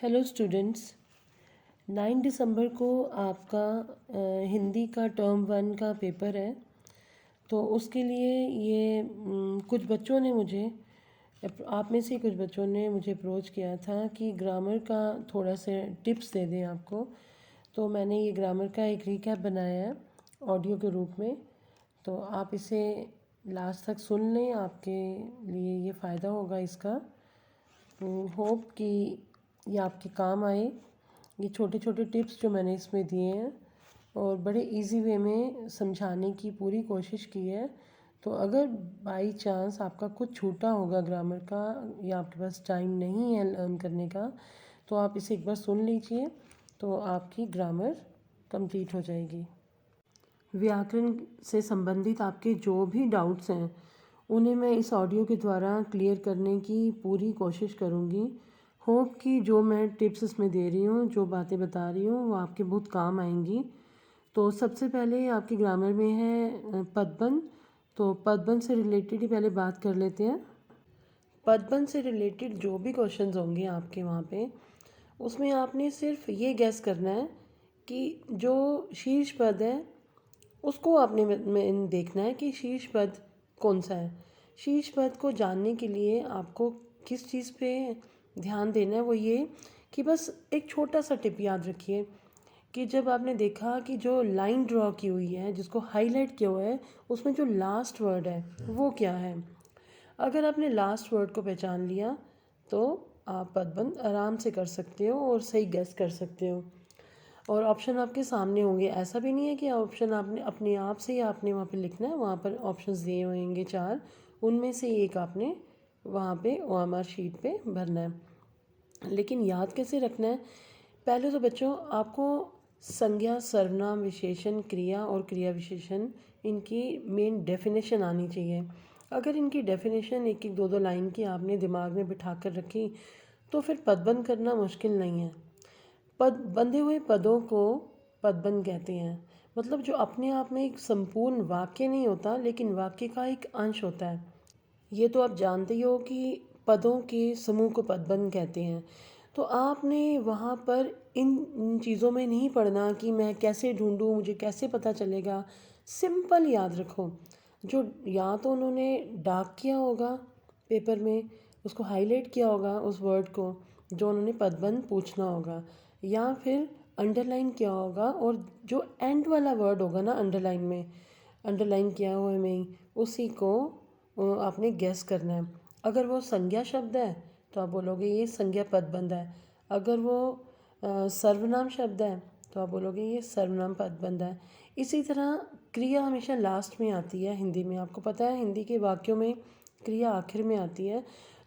Hello students. 9 दिसंबर को आपका हिंदी का टर्म 1 का पेपर है। तो उसके लिए ये कुछ बच्चों ने मुझे आप में से कुछ बच्चों ने मुझे अप्रोच किया था कि ग्रामर का थोड़ा सा टिप्स दे दें आपको। तो मैंने ये ग्रामर का एक रिकैप बनाया है ऑडियो के रूप में। तो आप इसे लास्ट तक सुन लें, आपके लिए ये फ़ायदा होगा इसका। होप कि ये आपके काम आए। ये छोटे छोटे टिप्स जो मैंने इसमें दिए हैं और बड़े इजी वे में समझाने की पूरी कोशिश की है। तो अगर बाई चांस आपका कुछ छूटा होगा ग्रामर का या आपके पास टाइम नहीं है लर्न करने का, तो आप इसे एक बार सुन लीजिए, तो आपकी ग्रामर कंप्लीट हो जाएगी। व्याकरण से संबंधित आपके जो भी डाउट्स हैं उन्हें मैं इस ऑडियो के द्वारा क्लियर करने की पूरी कोशिश करूँगी। होप कि जो मैं टिप्स इसमें दे रही हूँ, जो बातें बता रही हूँ, वो आपके बहुत काम आएंगी। तो सबसे पहले आपकी ग्रामर में है पदबंध। तो पदबंध से रिलेटेड ही पहले बात कर लेते हैं। पदबंध से रिलेटेड जो भी क्वेश्चंस होंगे आपके वहाँ पे, उसमें आपने सिर्फ ये गैस करना है कि जो शीर्ष पद है उसको आपने में देखना है कि शीर्ष पद कौन सा है। शीर्ष पद को जानने के लिए आपको किस चीज़ पे ध्यान देना है, वो ये कि बस एक छोटा सा टिप याद रखिए कि जब आपने देखा कि जो लाइन ड्रॉ की हुई है, जिसको हाईलाइट किया हुआ है, उसमें जो लास्ट वर्ड है वो क्या है। अगर आपने लास्ट वर्ड को पहचान लिया तो आप पदबंध आराम से कर सकते हो और सही गेस कर सकते हो। और ऑप्शन आपके सामने होंगे, ऐसा भी नहीं है कि ऑप्शन आपने अपने आप से ही आपने वहाँ पे लिखना है। वहाँ पर ऑप्शंस दिए होंगे 4, उनमें से एक आपने वहाँ पे OMR शीट पे भरना है। लेकिन याद कैसे रखना है? पहले तो बच्चों आपको संज्ञा, सर्वनाम, विशेषण, क्रिया और क्रिया विशेषण, इनकी मेन डेफिनेशन आनी चाहिए। अगर इनकी डेफिनेशन एक एक दो दो लाइन की आपने दिमाग में बिठा कर रखी तो फिर पदबंध करना मुश्किल नहीं है। पद बंधे हुए पदों को पदबंध कहते हैं। मतलब जो अपने आप में एक संपूर्ण वाक्य नहीं होता, लेकिन वाक्य का एक अंश होता है। ये तो आप जानते ही हो कि पदों के समूह को पदबंध कहते हैं। तो आपने वहाँ पर इन चीज़ों में नहीं पढ़ना कि मैं कैसे ढूंढूं, मुझे कैसे पता चलेगा। सिंपल याद रखो, जो या तो उन्होंने डार्क किया होगा पेपर में, उसको हाईलाइट किया होगा उस वर्ड को जो उन्होंने पदबंध पूछना होगा, या फिर अंडरलाइन किया होगा और जो एंड वाला वर्ड होगा ना अंडरलाइन में, अंडरलाइन किया हुए में ही उसी को आपने गैस करना है। अगर वो संज्ञा शब्द है तो आप बोलोगे ये संज्ञा पदबंध है। अगर वो सर्वनाम शब्द है तो आप बोलोगे ये सर्वनाम पदबंध है। इसी तरह क्रिया हमेशा लास्ट में आती है हिंदी में। आपको पता है हिंदी के वाक्यों में क्रिया आखिर में आती है।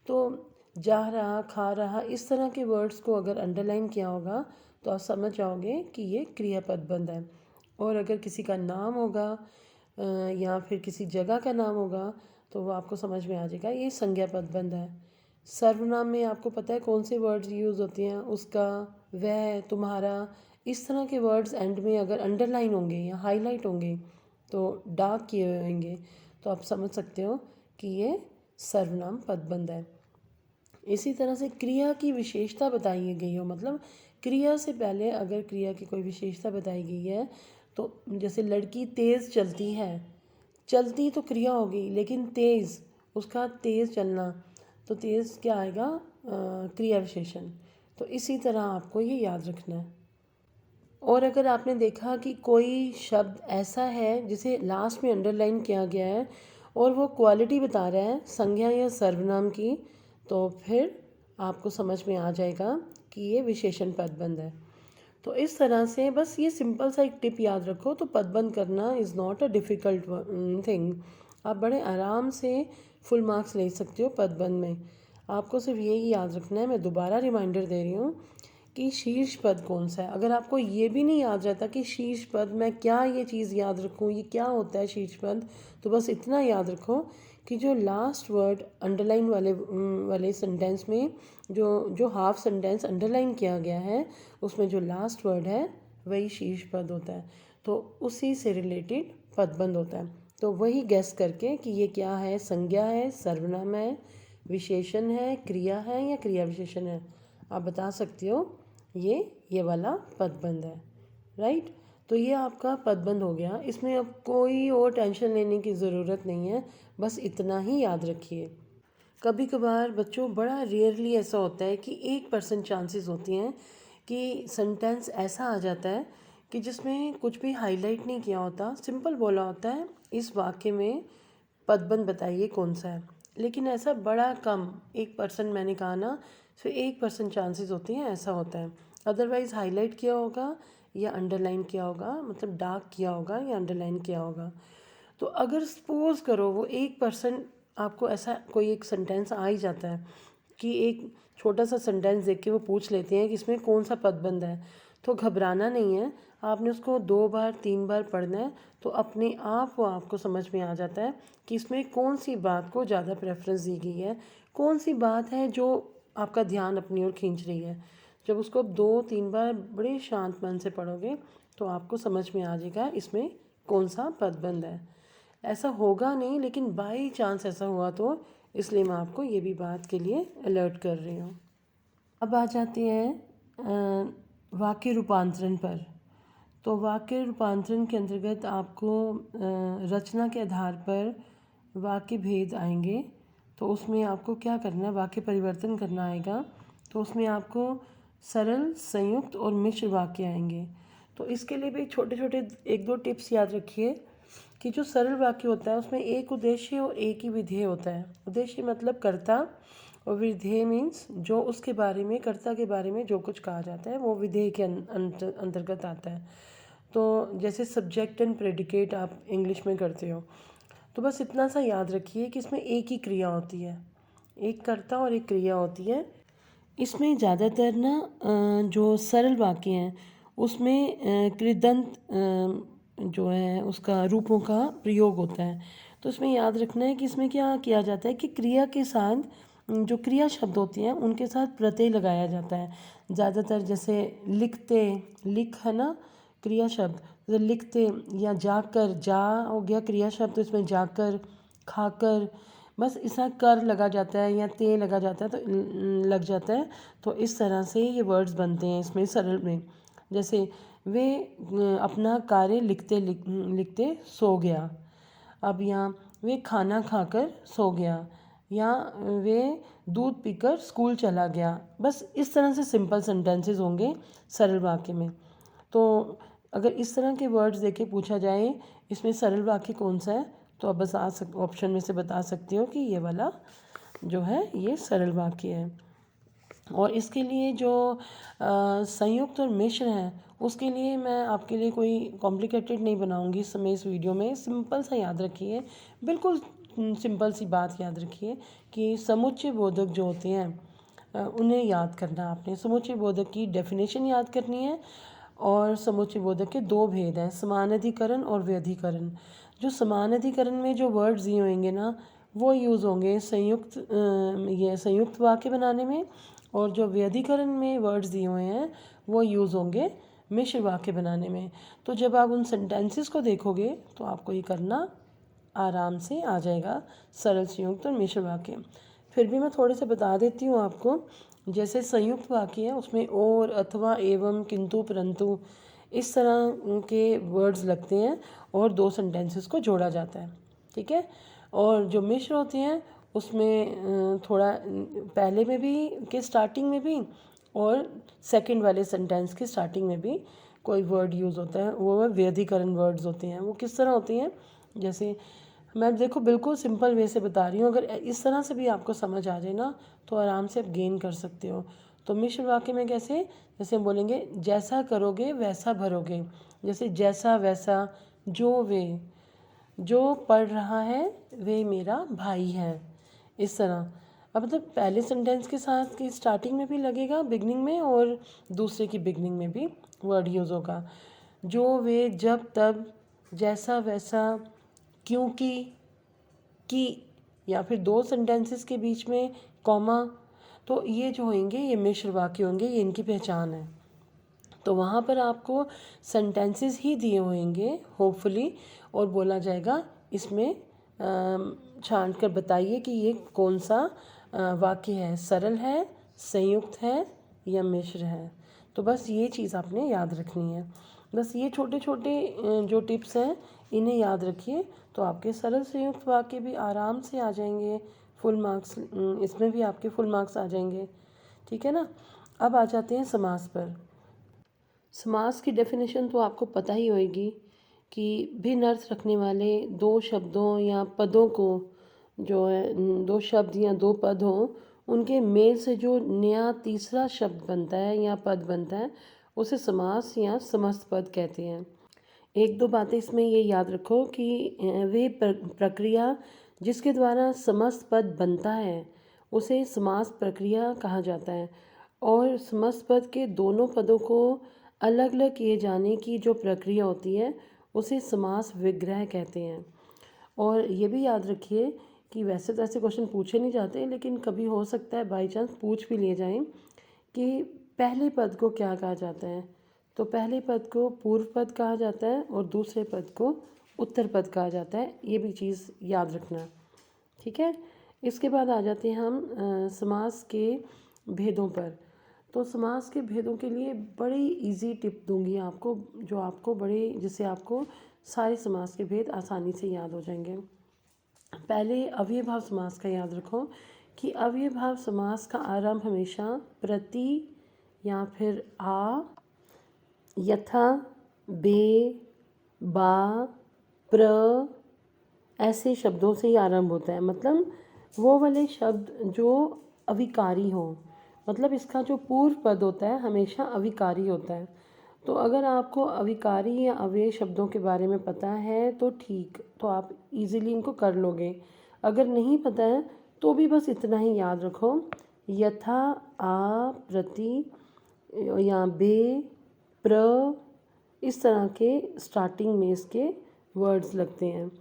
तो जा रहा, खा रहा, इस तरह के वर्ड्स को अगर अंडरलाइन किया होगा तो आप समझ जाओगे कि ये क्रिया पदबंध है। और अगर किसी का नाम होगा या फिर किसी जगह का नाम होगा तो वो आपको समझ में आ जाएगा ये संज्ञा पदबंध है। सर्वनाम में आपको पता है कौन से वर्ड्स यूज़ होते हैं, उसका, वह, तुम्हारा, इस तरह के वर्ड्स एंड में अगर अंडरलाइन होंगे या हाईलाइट होंगे तो डार्क किए हुए होंगे तो आप समझ सकते हो कि ये सर्वनाम पदबंध है। इसी तरह से क्रिया की विशेषता बताई गई हो, मतलब क्रिया से पहले अगर क्रिया की कोई विशेषता बताई गई है तो जैसे लड़की तेज़ चलती है, चलती तो क्रिया होगी लेकिन तेज़, उसका तेज़ चलना, तो तेज़ क्या आएगा, क्रिया विशेषण। तो इसी तरह आपको ये याद रखना है। और अगर आपने देखा कि कोई शब्द ऐसा है जिसे लास्ट में अंडरलाइन किया गया है और वो क्वालिटी बता रहा है संज्ञा या सर्वनाम की, तो फिर आपको समझ में आ जाएगा कि ये विशेषण पदबंध है। तो इस तरह से बस ये सिंपल सा एक टिप याद रखो, तो पदबंध करना is not a difficult thing. आप बड़े आराम से फुल मार्क्स ले सकते हो पदबंध में। आपको सिर्फ यही याद रखना है। मैं दोबारा रिमाइंडर दे रही हूँ कि शीर्ष पद कौन सा है। अगर आपको ये भी नहीं याद रहता कि शीर्ष पद, मैं क्या ये चीज़ याद रखूँ, ये क्या होता है शीर्ष पद, तो बस इतना याद रखो कि जो लास्ट वर्ड अंडरलाइन वाले सेंटेंस में जो हाफ सेंटेंस अंडरलाइन किया गया है उसमें जो लास्ट वर्ड है वही शीर्ष पद होता है। तो उसी से रिलेटेड पदबंध होता है। तो वही गैस करके कि ये क्या है, संज्ञा है, सर्वनाम है, विशेषण है, क्रिया है या क्रिया विशेषण है, आप बता सकते हो ये वाला पदबंध है, राइट। तो ये आपका पदबंध हो गया। इसमें अब कोई और टेंशन लेने की ज़रूरत नहीं है, बस इतना ही याद रखिए। कभी कभार बच्चों, बड़ा रेयरली ऐसा होता है कि 1% चांसेस होती हैं कि सेंटेंस ऐसा आ जाता है कि जिसमें कुछ भी हाईलाइट नहीं किया होता, सिंपल बोला होता है इस वाक्य में पदबंध बताइए कौन सा है। लेकिन ऐसा बड़ा कम, 1% मैंने कहा ना, सिर्फ 1% चांसेस होती हैं ऐसा होता है। अदरवाइज़ हाईलाइट किया होगा या अंडरलाइन किया होगा, मतलब डार्क किया होगा या अंडरलाइन किया होगा। तो अगर सपोज करो वो 1% आपको ऐसा कोई एक सेंटेंस आ ही जाता है कि एक छोटा सा सेंटेंस देख के वो पूछ लेते हैं कि इसमें कौन सा पदबंध है, तो घबराना नहीं है। आपने उसको 2 बार 3 बार पढ़ना है, तो अपने आप वो आपको समझ में आ जाता है कि इसमें कौन सी बात को ज़्यादा प्रेफरेंस दी गई है, कौन सी बात है जो आपका ध्यान अपनी ओर खींच रही है। जब उसको 2-3 बार बड़े शांत मन से पढ़ोगे तो आपको समझ में आ जाएगा इसमें कौन सा पदबंध है। ऐसा होगा नहीं, लेकिन बाई चांस ऐसा हुआ तो इसलिए मैं आपको ये भी बात के लिए अलर्ट कर रही हूँ। अब आ जाते हैं वाक्य रूपांतरण पर। तो वाक्य रूपांतरण के अंतर्गत आपको रचना के आधार पर वाक्य भेद आएंगे। तो उसमें आपको क्या करना है, वाक्य परिवर्तन करना आएगा। तो उसमें आपको सरल, संयुक्त और मिश्र वाक्य आएंगे। तो इसके लिए भी छोटे छोटे 1-2 टिप्स याद रखिए कि जो सरल वाक्य होता है उसमें एक उद्देश्य और एक ही विधेय होता है। उद्देश्य मतलब कर्ता, और विधेय मीन्स जो उसके बारे में, कर्ता के बारे में जो कुछ कहा जाता है वो विधेय के अंतर्गत आता है। तो जैसे सब्जेक्ट एंड प्रेडिकेट आप इंग्लिश में करते हो, तो बस इतना सा याद रखिए कि इसमें एक ही क्रिया होती है, एक कर्ता और एक क्रिया होती है। इसमें ज़्यादातर ना जो सरल वाक्य हैं उसमें कृदंत जो है उसका रूपों का प्रयोग होता है। तो इसमें याद रखना है कि इसमें क्या किया जाता है कि क्रिया के साथ जो क्रिया शब्द होती हैं उनके साथ प्रत्यय लगाया जाता है ज़्यादातर। जैसे लिखते, लिख है ना क्रिया शब्द, तो लिखते, या जाकर, जा हो गया क्रिया शब्द, तो इसमें जाकर, खाकर, बस इसका कर लगा जाता है या ते लगा जाता है तो लग जाता है। तो इस तरह से ये वर्ड्स बनते हैं इसमें सरल में। जैसे वे अपना कार्य लिखते सो गया। अब यहाँ वे खाना खाकर सो गया, या वे दूध पीकर स्कूल चला गया। बस इस तरह से सिंपल सेंटेंसेस होंगे सरल वाक्य में। तो अगर इस तरह के वर्ड्स देके पूछा जाए इसमें सरल वाक्य कौन सा है, तो आप बस ऑप्शन में से बता सकते हो कि ये वाला जो है ये सरल वाक्य है। और इसके लिए जो संयुक्त और मिश्र हैं उसके लिए मैं आपके लिए कोई कॉम्प्लिकेटेड नहीं बनाऊंगी इस समय इस वीडियो में। सिंपल सा याद रखिए, बिल्कुल सिंपल सी बात याद रखिए कि समुच्चय बोधक जो होते हैं उन्हें याद करना। आपने समुच्चय बोधक की डेफिनेशन याद करनी है। और समुच्चय बोधक के 2 भेद हैं, समानाधिकरण और व्यधिकरण। जो समानाधिकरण में जो वर्ड्स दिए होंगे ना वो यूज़ होंगे ये संयुक्त वाक्य बनाने में, और जो व्यधिकरण में वर्ड्स दिए हुए हैं वो यूज़ होंगे मिश्र वाक्य बनाने में। तो जब आप उन सेंटेंसेस को देखोगे तो आपको ये करना आराम से आ जाएगा, सरल, संयुक्त और मिश्र वाक्य। फिर भी मैं थोड़े से बता देती हूँ आपको। जैसे संयुक्त वाक्य है उसमें और, अथवा, एवं, किंतु, परंतु इस तरह के वर्ड्स लगते हैं और 2 सेंटेंसेस को जोड़ा जाता है, ठीक है। और जो मिश्र होते हैं उसमें थोड़ा पहले में भी के स्टार्टिंग में भी और सेकंड वाले सेंटेंस के स्टार्टिंग में भी कोई वर्ड यूज़ होता है, वो व्यधिकरण वर्ड्स होते हैं। वो किस तरह होते हैं, जैसे मैं देखो बिल्कुल सिंपल वे से बता रही हूँ, अगर इस तरह से भी आपको समझ आ जाए ना तो आराम से आप गेन कर सकते हो। तो मिश्र वाक्य में कैसे, जैसे हम बोलेंगे जैसा करोगे वैसा भरोगे। जैसे जैसा, वैसा, जो, वे, जो पढ़ रहा है वे मेरा भाई है, इस तरह। अब मतलब पहले सेंटेंस के साथ की स्टार्टिंग में भी लगेगा बिगनिंग में, और दूसरे की बिगनिंग में भी वर्ड यूज़ होगा। जो, वे, जब, तब, जैसा, वैसा, क्योंकि, कि, या फिर 2 सेंटेंसेस के बीच में कॉमा। तो ये जो होंगे ये मिश्र वाक्य होंगे, ये इनकी पहचान है। तो वहाँ पर आपको सेंटेंसेस ही दिए होंगे होपफुली, और बोला जाएगा इसमें छांट कर बताइए कि ये कौन सा वाक्य है, सरल है, संयुक्त है या मिश्र है। तो बस ये चीज़ आपने याद रखनी है। बस ये छोटे छोटे जो टिप्स हैं इन्हें याद रखिए, तो आपके सरल संयुक्त वाक्य भी आराम से आ जाएंगे। फुल मार्क्स इसमें भी आपके फुल मार्क्स आ जाएंगे। ठीक है ना। अब आ जाते हैं समास पर। समास की डेफिनेशन तो आपको पता ही होगी कि भिन्न अर्थ रखने वाले दो शब्दों या पदों को, जो है दो शब्द या दो पद हों, उनके मेल से जो नया तीसरा शब्द बनता है या पद बनता है उसे समास या समस्त पद कहते हैं। एक दो बातें इसमें ये याद रखो कि वे प्रक्रिया जिसके द्वारा समस्त पद बनता है उसे समास प्रक्रिया कहा जाता है, और समस्त पद के दोनों पदों को अलग अलग किए जाने की जो प्रक्रिया होती है उसे समास विग्रह कहते हैं। और ये भी याद रखिए कि वैसे तो ऐसे क्वेश्चन पूछे नहीं जाते, लेकिन कभी हो सकता है बाई चांस पूछ भी लिए जाएं कि पहले पद को क्या कहा जाता है। तो पहले पद को पूर्व पद कहा जाता है और दूसरे पद को उत्तर पद कहा जाता है। ये भी चीज़ याद रखना। ठीक है। इसके बाद आ जाते हैं हम समास के भेदों पर। तो समास के भेदों के लिए बड़ी इजी टिप दूंगी आपको, जो आपको जिससे आपको सारे समास के भेद आसानी से याद हो जाएंगे। पहले अव्ययभाव समास का याद रखो कि अव्ययभाव समास का आरंभ हमेशा प्रति या फिर आ, यथा, बे, बा, प्र ऐसे शब्दों से ही आरंभ होता है। मतलब वो वाले शब्द जो अविकारी हो, मतलब इसका जो पूर्व पद होता है हमेशा अविकारी होता है। तो अगर आपको अविकारी या अव्यय शब्दों के बारे में पता है तो ठीक, तो आप इजीली इनको कर लोगे। अगर नहीं पता है तो भी बस इतना ही याद रखो, यथा, आ, प्रति या बे, प्र, इस तरह के स्टार्टिंग में इसके वर्ड्स लगते हैं।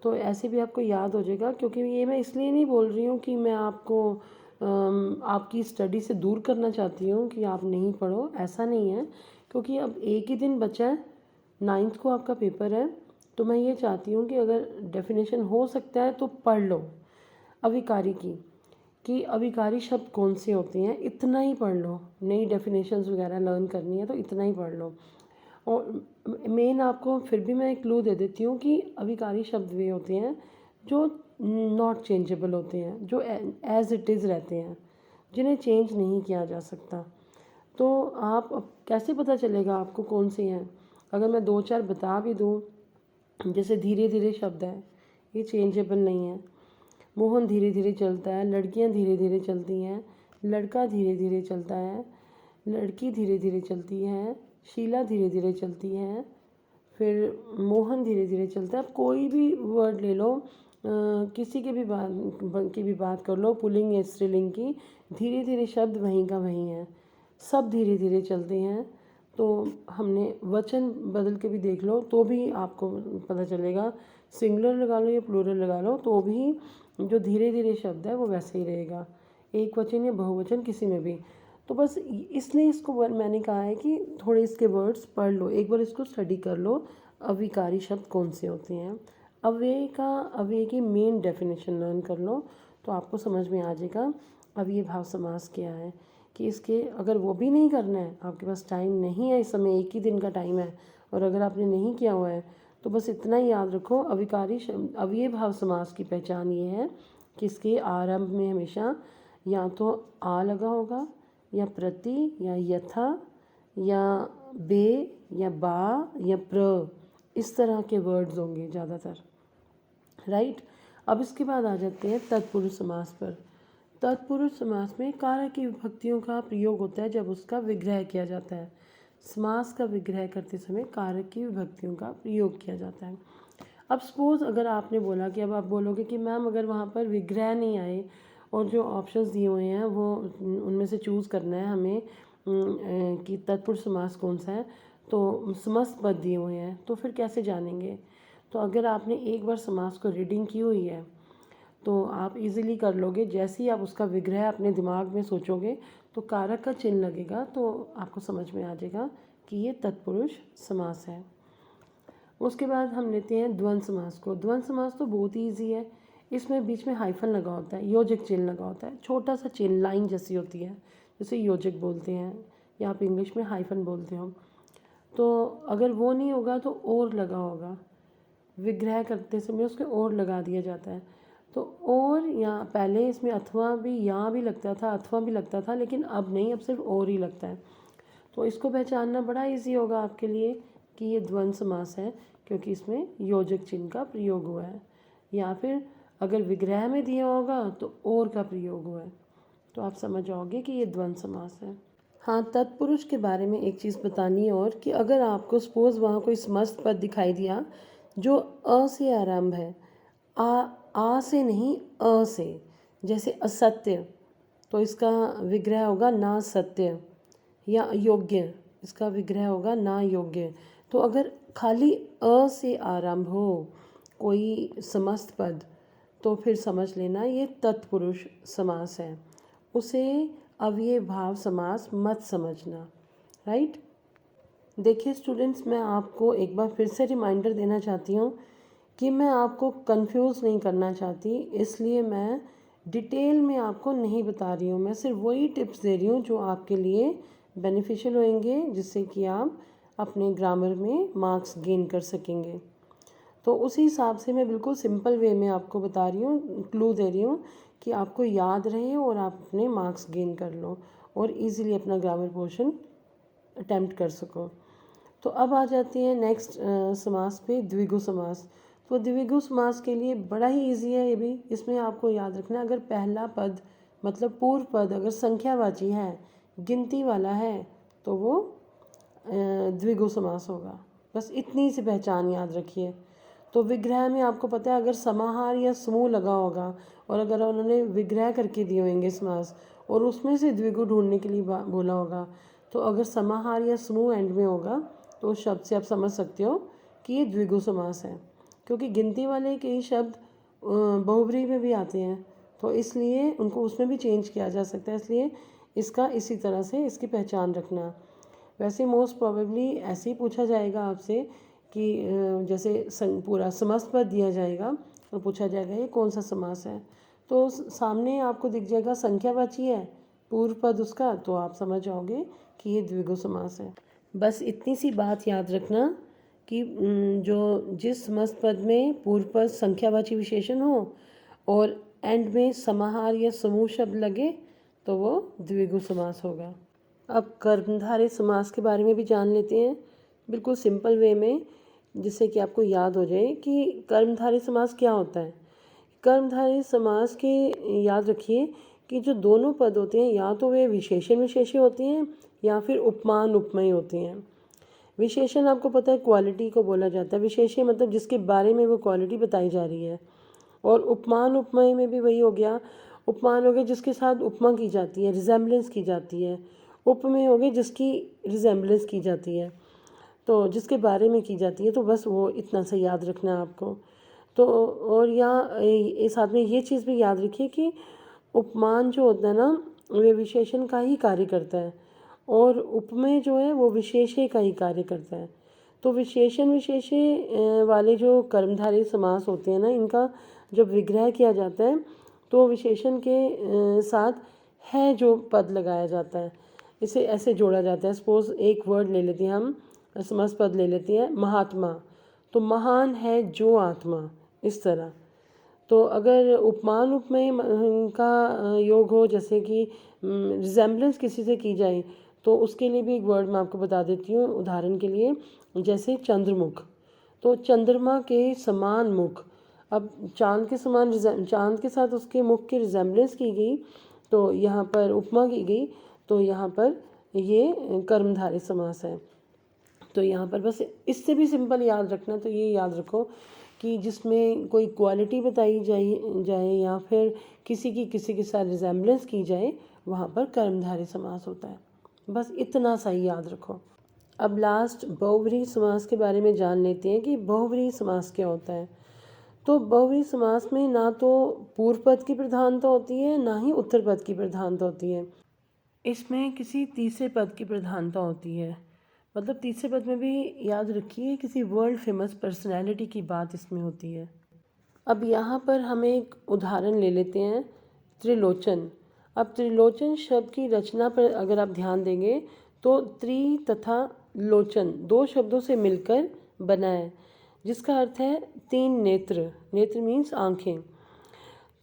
तो ऐसे भी आपको याद हो जाएगा, क्योंकि ये मैं इसलिए नहीं बोल रही हूँ कि मैं आपको आपकी स्टडी से दूर करना चाहती हूँ कि आप नहीं पढ़ो, ऐसा नहीं है। क्योंकि अब एक ही दिन बचा है, 9th को आपका पेपर है, तो मैं ये चाहती हूँ कि अगर डेफिनेशन हो सकता है तो पढ़ लो अविकारी की, कि अविकारी शब्द कौन से होते हैं, इतना ही पढ़ लो। नई डेफिनेशंस वगैरह लर्न करनी है तो इतना ही पढ़ लो। और मेन आपको फिर भी मैं एक क्लू दे देती हूँ कि अविकारी शब्द वे होते हैं जो नॉट चेंजेबल होते हैं, जो एज इट इज़ रहते हैं, जिन्हें चेंज नहीं किया जा सकता। तो आप अब कैसे पता चलेगा आपको कौन से हैं? अगर मैं दो चार बता भी दूँ, जैसे धीरे धीरे शब्द है, ये चेंजेबल नहीं है। मोहन धीरे धीरे चलता है, लड़कियां धीरे धीरे चलती हैं, लड़का धीरे धीरे चलता है, लड़की धीरे धीरे चलती है, शीला धीरे धीरे चलती है, फिर मोहन धीरे धीरे चलता है। आप कोई भी वर्ड ले लो, किसी की भी बात कर लो, पुल्लिंग या स्त्रीलिंग की, धीरे धीरे शब्द वहीं का वहीं है, सब धीरे धीरे चलते हैं। तो हमने वचन बदल के भी देख लो तो भी आपको पता चलेगा, सिंगुलर लगा लो या प्लूरल लगा लो तो भी जो धीरे धीरे शब्द है वो वैसे ही रहेगा, एक वचन या बहुवचन किसी में भी। तो बस इसलिए इसको मैंने कहा है कि थोड़े इसके वर्ड्स पढ़ लो, एक बार इसको स्टडी कर लो, अविकारी शब्द कौन से होते हैं। अव्यय की मेन डेफिनेशन लर्न कर लो तो आपको समझ में आ जाएगा अव्यय भाव समास क्या है। कि इसके अगर वो भी नहीं करना है, आपके पास टाइम नहीं है, इस समय एक ही दिन का टाइम है, और अगर आपने नहीं किया हुआ है तो बस इतना ही याद रखो, अव्यय भाव समास की पहचान ये है कि इसके आरंभ में हमेशा या तो आ लगा होगा, या प्रति, या यथा, या बे, या बा, या प्र, इस तरह के वर्ड्स होंगे ज़्यादातर। राइट। अब इसके बाद आ जाते हैं तत्पुरुष समास पर। तत्पुरुष समास में कारक की विभक्तियों का प्रयोग होता है जब उसका विग्रह किया जाता है। समास का विग्रह करते समय कारक की विभक्तियों का प्रयोग किया जाता है। अब सपोज़ अगर आपने बोला कि अब आप बोलोगे कि मैम अगर वहाँ पर विग्रह नहीं आए और जो ऑप्शंस दिए हुए हैं वो उनमें से चूज़ करना है हमें कि तत्पुरुष समास कौन सा है, तो समस्त पद दिए हुए हैं, तो फिर कैसे जानेंगे? तो अगर आपने एक बार समास को रीडिंग की हुई है तो आप इजीली कर लोगे। जैसे ही आप उसका विग्रह अपने दिमाग में सोचोगे तो कारक का चिन्ह लगेगा, तो आपको समझ में आ जाएगा कि ये तत्पुरुष समास है। उसके बाद हम लेते हैं द्वंद्व समास को। द्वंद्व समास तो बहुत ही ईजी है, इसमें बीच में हाइफन लगा होता है, योजक चिन्ह लगा होता है, छोटा सा चिन्ह लाइन जैसी होती है, जिसे योजक बोलते हैं या आप इंग्लिश में हाइफन बोलते हो। तो अगर वो नहीं होगा तो और लगा होगा, विग्रह करते समय उसके और लगा दिया जाता है। तो और यहाँ पहले इसमें अथवा भी, यहाँ भी लगता था, अथवा भी लगता था, लेकिन अब नहीं, अब सिर्फ और ही लगता है। तो इसको पहचानना बड़ा इजी होगा आपके लिए कि ये द्वंद्व समास है, क्योंकि इसमें योजक चिन्ह का प्रयोग हुआ है। या फिर अगर विग्रह में दिया होगा तो और का प्रयोग हुआ है, तो आप समझ जाओगे कि ये द्वंद्व समास है। हाँ, तत्पुरुष के बारे में एक चीज़ बतानी है और कि अगर आपको सपोज़ वहाँ कोई समस्त पद दिखाई दिया जो अ से आरंभ है, आ से नहीं, अ से, जैसे असत्य, तो इसका विग्रह होगा ना सत्य, या अयोग्य, इसका विग्रह होगा ना योग्य। तो अगर खाली अ से आरंभ हो कोई समस्त पद, तो फिर समझ लेना ये तत्पुरुष समास है, उसे अव्यय भाव समास मत समझना। राइट। देखिए स्टूडेंट्स, मैं आपको एक बार फिर से रिमाइंडर देना चाहती हूँ कि मैं आपको कंफ्यूज नहीं करना चाहती, इसलिए मैं डिटेल में आपको नहीं बता रही हूँ। मैं सिर्फ वही टिप्स दे रही हूँ जो आपके लिए बेनिफिशियल होंगे, जिससे कि आप अपने ग्रामर में मार्क्स गेन कर सकेंगे। तो उसी हिसाब से मैं बिल्कुल सिंपल वे में आपको बता रही हूँ, क्लू दे रही हूँ कि आपको याद रहे और आप अपने मार्क्स गेन कर लो और इजीली अपना ग्रामर पोर्शन अटेम्प्ट कर सको। तो अब आ जाते हैं नेक्स्ट समास पे, द्विगु समास। तो द्विगु समास के लिए बड़ा ही इजी है ये भी। इसमें आपको याद रखना, अगर पहला पद मतलब पूर्व पद अगर संख्यावाची है, गिनती वाला है, तो वो द्विगु समास होगा। बस इतनी सी पहचान याद रखिए। तो विग्रह में आपको पता है, अगर समाहार या समूह लगा होगा और अगर उन्होंने विग्रह करके दिए होंगे समास और उसमें से द्विगु ढूंढने के लिए बोला होगा, तो अगर समाहार या समूह एंड में होगा तो उस शब्द से आप समझ सकते हो कि ये द्विगु समास है, क्योंकि गिनती वाले कई शब्द बहुब्रीहि में भी आते हैं, तो इसलिए उनको उसमें भी चेंज किया जा सकता है। इसलिए इसका इसी तरह से इसकी पहचान रखना। वैसे मोस्ट प्रोबेबली ऐसे ही पूछा जाएगा आपसे कि जैसे पूरा समस्त पद दिया जाएगा और पूछा जाएगा ये कौन सा समास है, तो सामने आपको दिख जाएगा संख्यावाची है पूर्व पद उसका, तो आप समझ जाओगे कि ये द्विगु समास है। बस इतनी सी बात याद रखना कि जो जिस समस्त पद में पूर्व पद संख्यावाची विशेषण हो और एंड में समाहार या समूह शब्द लगे तो वो द्विगु समास होगा। अब कर्मधारय समास के बारे में भी जान लेते हैं बिल्कुल सिंपल वे में, जिससे कि आपको याद हो जाए कि कर्मधारय समास क्या होता है। कर्मधारय समास के याद रखिए कि जो दोनों पद होते हैं या तो वे विशेषण विशेष्य होते हैं या फिर उपमान उपमेय होते हैं। विशेषण आपको पता है क्वालिटी को बोला जाता है, विशेष्य मतलब जिसके बारे में वो क्वालिटी बताई जा रही है, और उपमान उपमेय में भी वही हो गया। उपमान हो गया जिसके साथ उपमा की जाती है, रिजेम्बलेंस की जाती है। उपमेय हो गए जिसकी रिजेम्बलेंस की जाती है, तो जिसके बारे में की जाती है। तो बस वो इतना सा याद रखना है आपको। तो और यहाँ साथ में ये चीज़ भी याद रखिए कि उपमान जो होता है ना, वे विशेषण का ही कार्य करता है और उपमेय जो है वो विशेष्य का ही कार्य करता है। तो विशेषण विशेष्य वाले जो कर्मधारय समास होते हैं ना, इनका जब विग्रह किया जाता है तो विशेषण के साथ है जो पद लगाया जाता है, इसे ऐसे जोड़ा जाता है। सपोज एक वर्ड ले लेते हैं हम, समस्त पद ले लेते हैं महात्मा, तो महान है जो आत्मा, इस तरह। तो अगर उपमान उपमेय का योग हो, जैसे कि रिजेम्बलेंस किसी से की जाए, तो उसके लिए भी एक वर्ड मैं आपको बता देती हूँ उदाहरण के लिए, जैसे चंद्रमुख, तो चंद्रमा के समान मुख। अब चांद के समान चांद के साथ उसके मुख की रिजेम्बलेंस की गई, तो यहाँ पर उपमा की गई, तो यहाँ पर ये कर्मधारय समास है। तो यहाँ पर बस इससे भी सिंपल याद रखना, तो ये याद रखो कि जिसमें कोई क्वालिटी बताई जाए या फिर किसी के साथ रिजेम्बलेंस की जाए, वहाँ पर कर्मधारय समास होता है। बस इतना सा ही याद रखो। अब लास्ट बहुव्रीहि समास के बारे में जान लेते हैं कि बहुव्रीहि समास क्या होता है। तो बहुव्रीहि समास में ना तो पूर्व पद की प्रधानता होती है, ना ही उत्तर पद की प्रधानता होती है। इसमें किसी तीसरे पद की प्रधानता होती है। मतलब तीसरे पद में भी याद रखिए किसी वर्ल्ड फेमस पर्सनैलिटी की बात इसमें होती है। अब यहाँ पर हम एक उदाहरण ले लेते हैं, त्रिलोचन। अब त्रिलोचन शब्द की रचना पर अगर आप ध्यान देंगे तो त्रि तथा लोचन दो शब्दों से मिलकर बना है, जिसका अर्थ है तीन नेत्र। नेत्र मीन्स आँखें।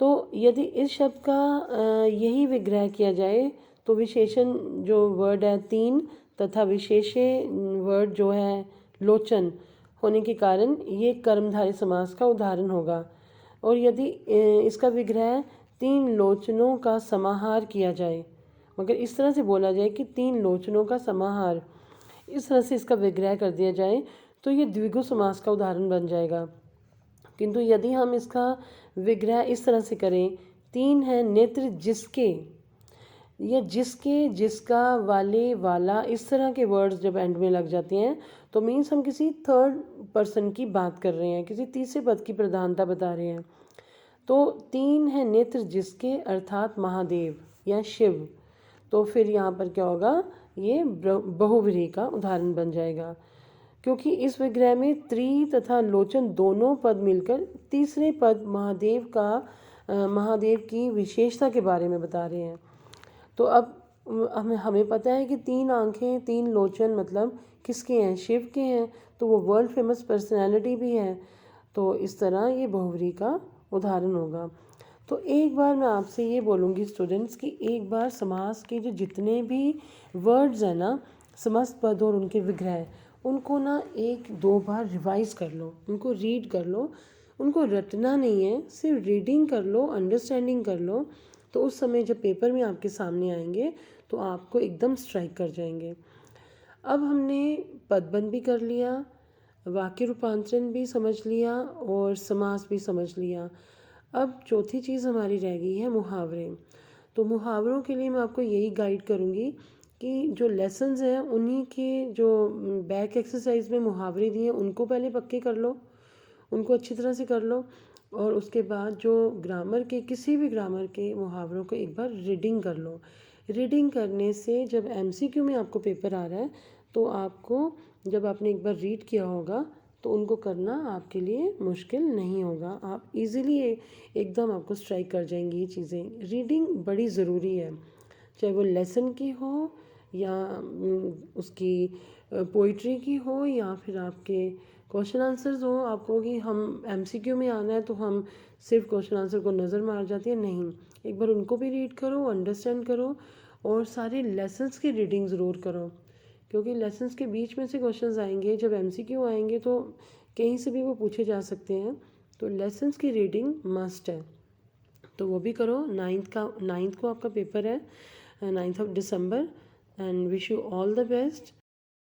तो यदि इस शब्द का यही विग्रह किया जाए तो विशेषण जो वर्ड है तीन तथा विशेष्य वर्ड जो है लोचन होने के कारण ये कर्मधारय समास का उदाहरण होगा। और यदि इसका विग्रह तीन लोचनों का समाहार किया जाए, मगर इस तरह से बोला जाए कि तीन लोचनों का समाहार, इस तरह से इसका विग्रह कर दिया जाए तो ये द्विगु समास का उदाहरण बन जाएगा। किंतु यदि हम इसका विग्रह इस तरह से करें, तीन है नेत्र जिसके, या जिसके, जिसका, वाले, वाला, इस तरह के वर्ड्स जब एंड में लग जाते हैं तो मीन्स हम किसी थर्ड पर्सन की बात कर रहे हैं, किसी तीसरे पद की प्रधानता बता रहे हैं। तो तीन है नेत्र जिसके अर्थात महादेव या शिव। तो फिर यहाँ पर क्या होगा, ये बहुव्रीहि का उदाहरण बन जाएगा, क्योंकि इस विग्रह में त्रि तथा लोचन दोनों पद मिलकर तीसरे पद महादेव का महादेव की विशेषता के बारे में बता रहे हैं। तो अब हमें पता है कि तीन आंखें तीन लोचन मतलब किसके हैं, शिव के हैं, तो वो वर्ल्ड फेमस पर्सनैलिटी भी है। तो इस तरह ये बहुव्रीहि का उदाहरण होगा। तो एक बार मैं आपसे ये बोलूँगी स्टूडेंट्स कि एक बार समास के जो जितने भी वर्ड्स हैं ना, समस्त पद और उनके विग्रह, उनको ना एक दो बार रिवाइज़ कर लो, उनको रीड कर लो। उनको रटना नहीं है, सिर्फ रीडिंग कर लो, अंडरस्टैंडिंग कर लो। तो उस समय जब पेपर में आपके सामने आएंगे तो आपको एकदम स्ट्राइक कर जाएंगे। अब हमने पदबंध भी कर लिया, वाक्य रूपांतरण भी समझ लिया और समास भी समझ लिया। अब चौथी चीज़ हमारी रह गई है मुहावरे। तो मुहावरों के लिए मैं आपको यही गाइड करूँगी कि जो लेसन्स हैं उन्हीं के जो बैक एक्सरसाइज में मुहावरे दिए उनको पहले पक्के कर लो, उनको अच्छी तरह से कर लो। और उसके बाद जो ग्रामर के किसी भी ग्रामर के मुहावरों को एक बार रीडिंग कर लो। रीडिंग करने से जब एमसीक्यू में आपको पेपर आ रहा है तो आपको, जब आपने एक बार रीड किया होगा तो उनको करना आपके लिए मुश्किल नहीं होगा। आप इजीली एकदम आपको स्ट्राइक कर जाएंगी ये चीज़ें। रीडिंग बड़ी ज़रूरी है, चाहे वो लेसन की हो या उसकी पोइट्री की हो या फिर आपके क्वेश्चन आंसर्स हो। आपको कि हम एमसीक्यू में आना है तो हम सिर्फ क्वेश्चन आंसर को नज़र मार जाती है, नहीं, एक बार उनको भी रीड करो, अंडरस्टैंड करो और सारे लेसन्स की रीडिंग ज़रूर करो, क्योंकि लेसन्स के बीच में से क्वेश्चंस आएंगे। जब एमसीक्यू आएंगे तो कहीं से भी वो पूछे जा सकते हैं, तो लेसन्स की रीडिंग मस्ट है, तो वो भी करो। 9th को आपका पेपर है, 9th of December, and wish you all the best.